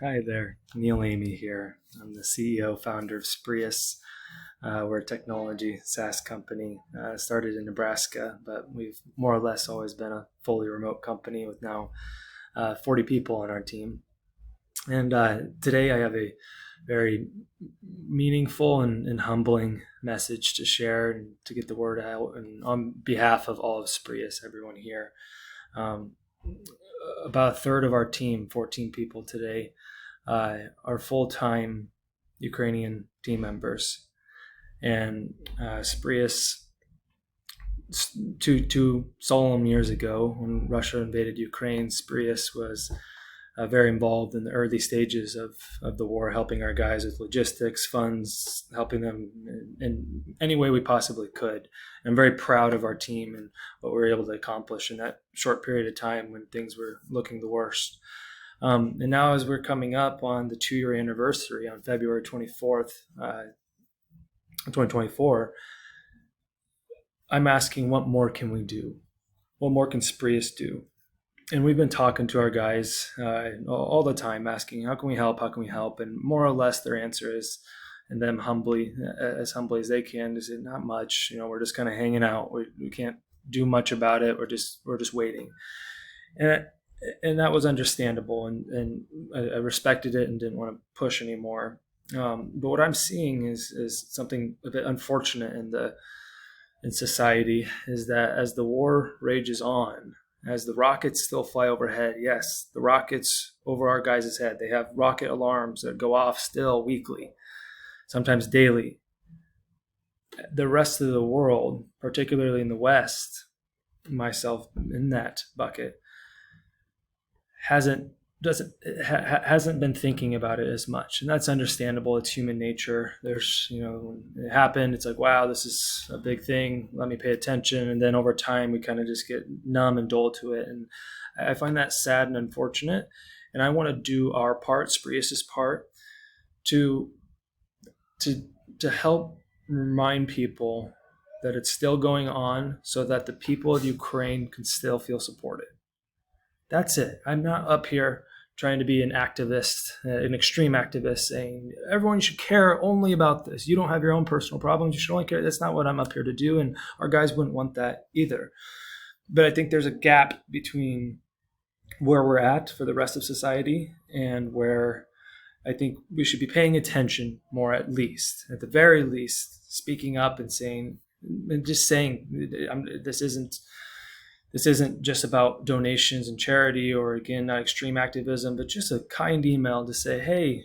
Hi there, Neil Amy here. I'm the CEO, founder of Sprius. We're a technology SaaS company. Started in Nebraska, but we've more or less always been a fully remote company with now 40 people on our team. And today I have a very meaningful and humbling message to share and to get the word out. And on behalf of all of Sprius, everyone here, um, about a third of our team, 14 people today, are full-time Ukrainian team members. And Sprius, two solemn years ago, when Russia invaded Ukraine, Sprius was very involved in the early stages of the war, helping our guys with logistics, funds, helping them in any way we possibly could. And I'm very proud of our team and what we were able to accomplish in that short period of time when things were looking the worst. And now, as we're coming up on the 2-year anniversary on February 24th, 2024, I'm asking, what more can we do? What more can Sprius do? And we've been talking to our guys all the time, asking, how can we help? How can we help? And more or less their answer is, and them humbly, as humbly as they can, is not much. We're just kind of hanging out. We can't do much about it. We're just waiting. And that was understandable, and I respected it and didn't want to push anymore. But what I'm seeing is something a bit unfortunate in society, is that as the war rages on, as the rockets still fly overhead, yes, the rockets over our guys' head, they have rocket alarms that go off still weekly, sometimes daily. The rest of the world, particularly in the West, myself in that bucket, hasn't been thinking about it as much, and that's understandable. It's human nature. There's, when it happened, it's like, wow, this is a big thing, let me pay attention. And then over time we kind of just get numb and dull to it, and I find that sad and unfortunate. And I want to do our part, Sprius's part, to help remind people that it's still going on, so that the people of Ukraine can still feel supported. That's it. I'm not up here trying to be an activist, an extreme activist, saying everyone should care only about this. You don't have your own personal problems, you should only care. That's not what I'm up here to do, and our guys wouldn't want that either. But I think there's a gap between where we're at for the rest of society and where I think we should be paying attention more, at the very least, speaking up and saying, and just saying, this isn't just about donations and charity, or, again, not extreme activism, but just a kind email to say, hey,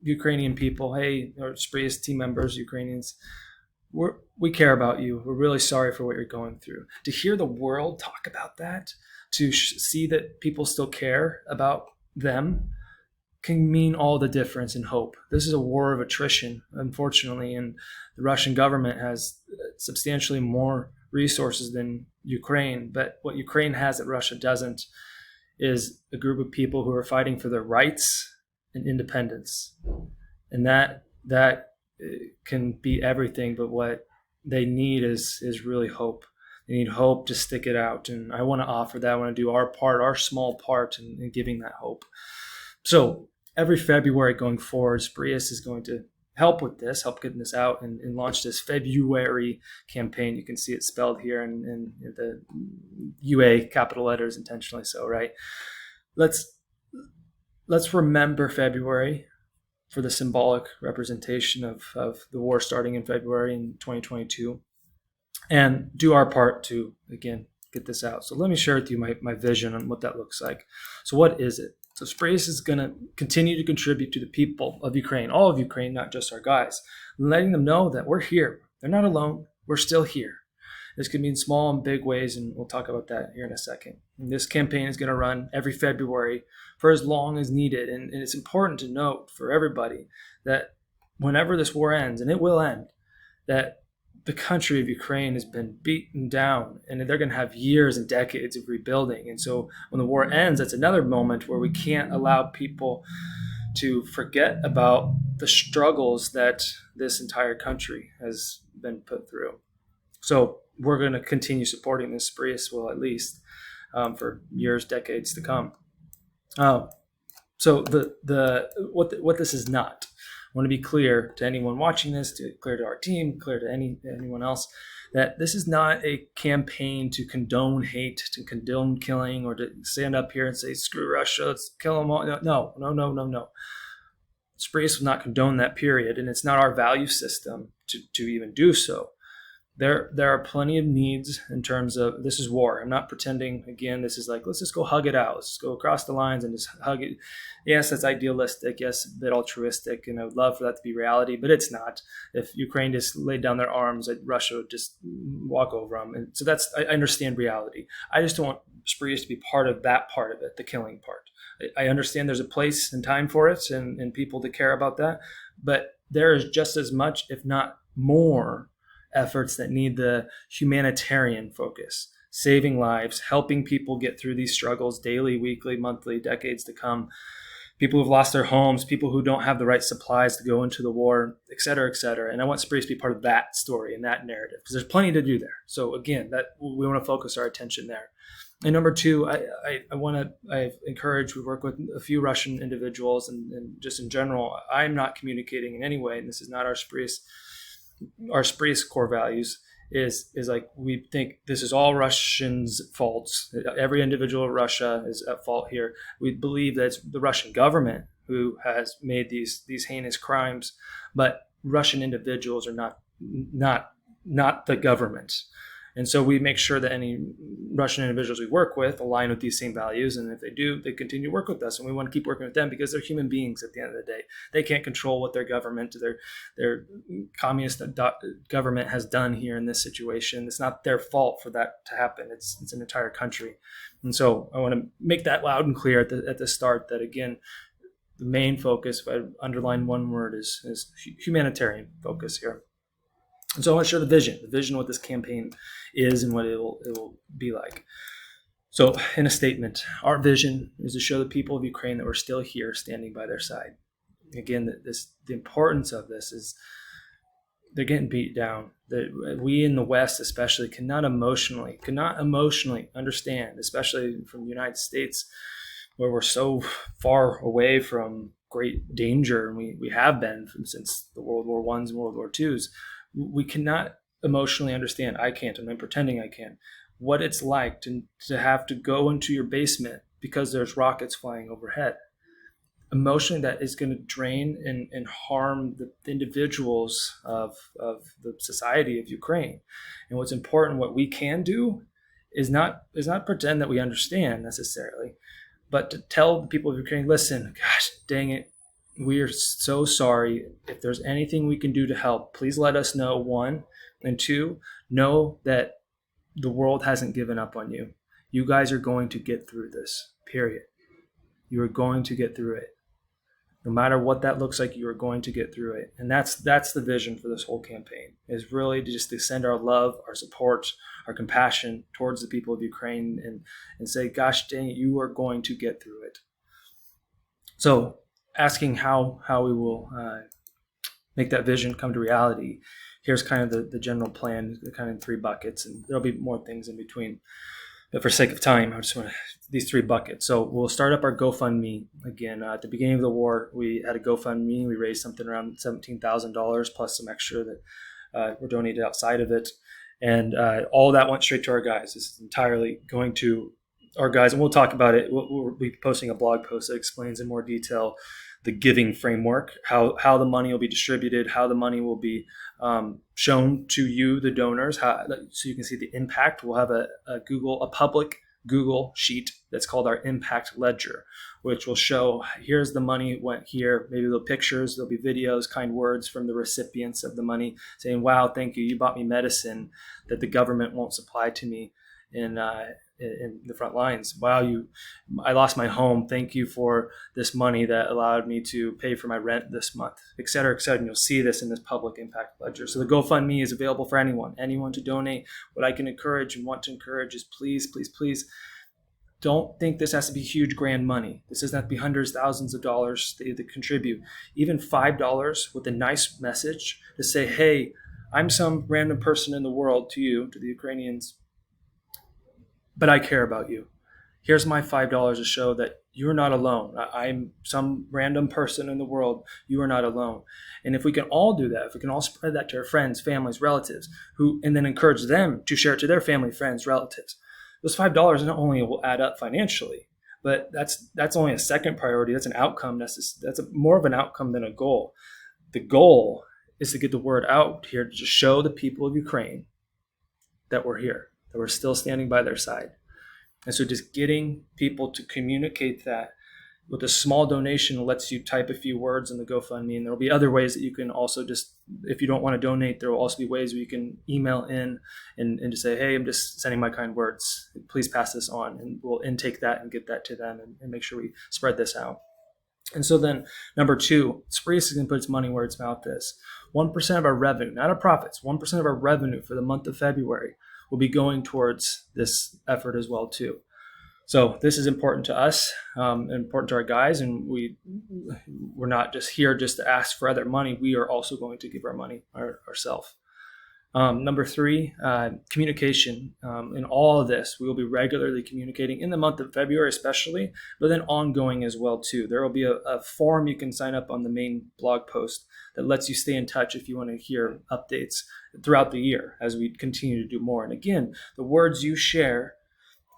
Ukrainian people, hey, or Sprius team members, Ukrainians, we care about you. We're really sorry for what you're going through. To hear the world talk about that, to see that people still care about them, can mean all the difference in hope. This is a war of attrition, unfortunately, and the Russian government has substantially more resources than Ukraine. But what Ukraine has that Russia doesn't is a group of people who are fighting for their rights and independence. And that can be everything, but what they need is really hope. They need hope to stick it out. And I want to offer that. I want to do our part, our small part in giving that hope. So every February going forward, Sprius is going to help with this, help getting this out, and launch this February campaign. You can see it spelled here in the UA capital letters, intentionally so, right? Let's remember February for the symbolic representation of the war starting in February in 2022, and do our part to, again, get this out. So let me share with you my vision on what that looks like. So what is it? So Sprius is going to continue to contribute to the people of Ukraine, all of Ukraine, not just our guys, letting them know that we're here. They're not alone. We're still here. This could mean small and big ways, and we'll talk about that here in a second. And this campaign is going to run every February for as long as needed. And it's important to note for everybody that whenever this war ends, and it will end, that the country of Ukraine has been beaten down, and they're going to have years and decades of rebuilding. And so when the war ends, that's another moment where we can't allow people to forget about the struggles that this entire country has been put through. So we're going to continue supporting this. Sprius will, at least, for years, decades to come. So what this is not. I want to be clear to anyone watching this, clear to our team, clear to anyone else, that this is not a campaign to condone hate, to condone killing, or to stand up here and say, screw Russia, let's kill them all. No. Sprays will not condone that, period. And it's not our value system to even do so. There are plenty of needs in terms of, this is war. I'm not pretending, again, this is like, let's just go hug it out. Let's just go across the lines and just hug it. Yes, that's idealistic. Yes, a bit altruistic. And I would love for that to be reality, but it's not. If Ukraine just laid down their arms, Russia would just walk over them. And so I understand reality. I just don't want sprees to be part of that part of it, the killing part. I understand there's a place and time for it and people to care about that, but there is just as much, if not more, efforts that need the humanitarian focus, saving lives, helping people get through these struggles daily, weekly, monthly, decades to come, people who've lost their homes, people who don't have the right supplies to go into the war, et cetera, et cetera. And I want Sprays to be part of that story and that narrative, because there's plenty to do there. So again, that we want to focus our attention there. And number two, I encourage, we work with a few Russian individuals and just in general, I'm not communicating in any way, and this is not our Sprays core values, is like, we think this is all Russians' faults. Every individual in Russia is at fault here. We believe that it's the Russian government who has made these heinous crimes, but Russian individuals are not the government. And so we make sure that any Russian individuals we work with align with these same values. And if they do, they continue to work with us. And we want to keep working with them because they're human beings at the end of the day. They can't control what their government, their communist government has done here in this situation. It's not their fault for that to happen. It's an entire country. And so I want to make that loud and clear at the start that, again, the main focus, if I underline one word, is humanitarian focus here. And so I want to share the vision of what this campaign is and what it will be like. So in a statement, our vision is to show the people of Ukraine that we're still here standing by their side. Again, the importance of this is they're getting beat down. That we in the West especially cannot emotionally understand, especially from the United States, where we're so far away from great danger, and we have been since the World War I's and World War II's. We cannot emotionally understand. I can't. I'm not pretending I can. What it's like to have to go into your basement because there's rockets flying overhead. Emotionally, that is going to drain and harm the individuals of the society of Ukraine. And what's important, what we can do, is not pretend that we understand necessarily, but to tell the people of Ukraine, listen, gosh, dang it, we are so sorry. If there's anything we can do to help, please let us know, one. And two, know that the world hasn't given up on you. You guys are going to get through this, period. You are going to get through it. No matter what that looks like, you are going to get through it. And that's the vision for this whole campaign, is really just to send our love, our support, our compassion towards the people of Ukraine and say, gosh dang it, you are going to get through it. So asking how we will make that vision come to reality, here's kind of the general plan, kind of in three buckets, and there'll be more things in between. But for sake of time, I just want these three buckets. So we'll start up our GoFundMe. Again, at the beginning of the war, we had a GoFundMe. We raised something around $17,000 plus some extra that were donated outside of it. And all that went straight to our guys. This is entirely going to our guys, and we'll talk about it. We'll be posting a blog post that explains in more detail the giving framework, how the money will be distributed, how the money will be shown to you, the donors, so you can see the impact. We'll have a public Google sheet that's called our impact ledger, which will show, here's the money went here. Maybe there'll be pictures, there'll be videos, kind words from the recipients of the money saying, wow, thank you. You bought me medicine that the government won't supply to me in the front lines. Wow, I lost my home. Thank you for this money that allowed me to pay for my rent this month, et cetera, et cetera. And you'll see this in this public impact ledger. So the GoFundMe is available for anyone to donate. What I can encourage and want to encourage is please, please, please don't think this has to be huge grand money. This doesn't have to be hundreds, thousands of dollars to contribute. Even $5 with a nice message to say, hey, I'm some random person in the world to you, to the Ukrainians, but I care about you. Here's my $5 to show that you're not alone. I'm some random person in the world. You are not alone. And if we can all do that, if we can all spread that to our friends, families, relatives, and then encourage them to share it to their family, friends, relatives, those $5 not only will add up financially, but that's only a second priority. That's an outcome. That's more of an outcome than a goal. The goal is to get the word out here to just show the people of Ukraine that we're here, that we're still standing by their side. And so just getting people to communicate that with a small donation lets you type a few words in the GoFundMe. And there'll be other ways that you can also just, if you don't want to donate, there will also be ways where you can email in and just say, hey, I'm just sending my kind words. Please pass this on. And we'll intake that and get that to them and make sure we spread this out. And so then number 2, Spurious is going to put its money where its mouth is. 1% of our revenue, not our profits, 1% of our revenue for the month of February will be going towards this effort as well too. So this is important to us, important to our guys, and we're not just here just to ask for other money. We are also going to give our money ourselves. Number 3, communication. In all of this, we will be regularly communicating in the month of February especially, but then ongoing as well too. There will be a form you can sign up on the main blog post that lets you stay in touch if you want to hear updates throughout the year as we continue to do more. And again, the words you share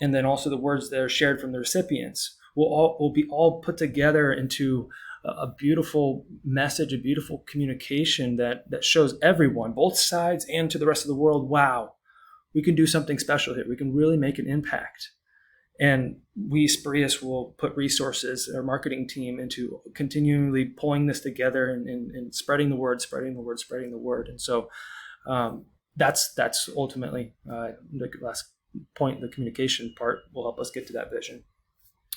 and then also the words that are shared from the recipients will be all put together into a beautiful message, a beautiful communication that shows everyone, both sides and to the rest of the world, wow, we can do something special here. We can really make an impact. And we, Spurious, will put resources, our marketing team, into continually pulling this together and spreading the word. And so that's ultimately the last point. The communication part will help us get to that vision.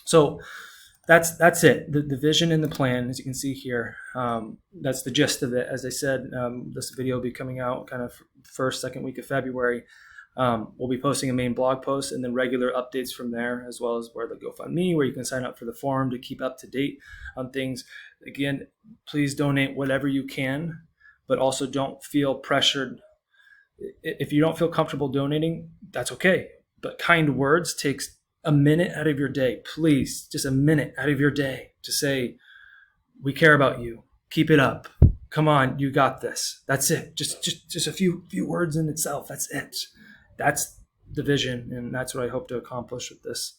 So that's it. The vision and the plan, as you can see here, that's the gist of it. As I said, this video will be coming out kind of first, second week of February. We'll be posting a main blog post and then regular updates from there, as well as where the GoFundMe, where you can sign up for the forum to keep up to date on things. Again, please donate whatever you can, but also don't feel pressured. If you don't feel comfortable donating, that's okay. But kind words takes a minute out of your day. Please, just a minute out of your day to say, we care about you. Keep it up. Come on, you got this. That's it. Just a few words in itself. That's it. That's the vision, and that's what I hope to accomplish with this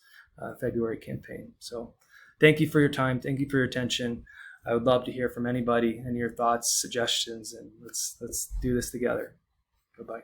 February campaign. So thank you for your time. Thank you for your attention. I would love to hear from anybody and your thoughts, suggestions, and let's do this together. Goodbye.